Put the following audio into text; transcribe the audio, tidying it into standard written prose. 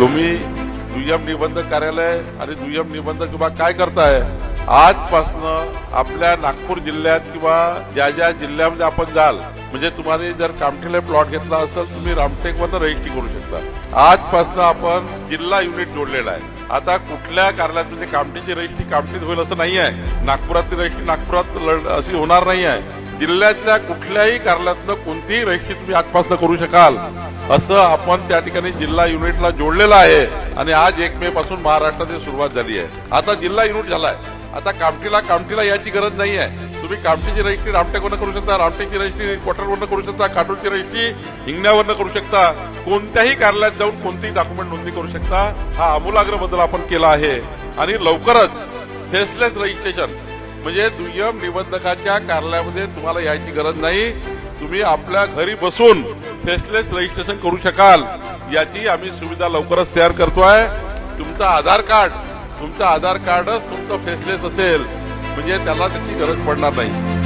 तुम्ही दुय्यम निबंधक कार्यालय आणि दुय्यम निबंधक विभाग काय करताय? आजपासून आपल्या नागपूर जिल्ह्यात किंवा ज्या ज्या जिल्ह्यामध्ये आपण जाल, म्हणजे तुम्हाला जर कामठीला प्लॉट घेतला असेल तुम्ही रामटेकवरनं रजिस्ट्री करू शकता. आजपासून आपण जिल्हा युनिट जोडलेला आहे. आता कुठल्या कार्यालयात म्हणजे कामठीची रजिस्ट्री कामठीत होईल असं नाही आहे, नागपुरातली रजिस्ट्री नागपुरात अशी होणार नाही आहे. जिल्ह्यातल्या कुठल्याही कार्यालयातनं कोणतीही रजिस्ट्री तुम्ही आजपासून करू शकाल असं आपण त्या ठिकाणी जिल्हा युनिटला जोडलेलं आहे. आणि आज 1 मे पासून महाराष्ट्रात सुरुवात झाली आहे. आता जिल्हा युनिट झालाय. आता कामठीला याची गरज नाही आहे. तुम्ही कामठीची रजिस्ट्री रामटेकवरनं करू शकता, रामटेकची रजिस्ट्री कोटरवरनं करू शकता, काटोलची रजिस्ट्री हिंगण्यावरनं करू शकता. कोणत्याही कार्यालयात जाऊन कोणतीही डॉक्युमेंट नोंदणी करू शकता. हा आमूलाग्र बदल आपण केला आहे. आणि लवकरच फेसलेस रजिस्ट्रेशन म्हणजे दुय्यम निबंधकाच्या कार्यालयामध्ये तुम्हाला यायची गरज नाही. तुम्ही आपल्या घरी बसून फेसलेस रजिस्ट्रेशन करू शकाल. याची आम्ही सुविधा लवकरच तयार करतोय. तुमचं आधार कार्डच तुमचं फेसलेस असेल म्हणजे त्याला त्याची गरज पडणार नाही.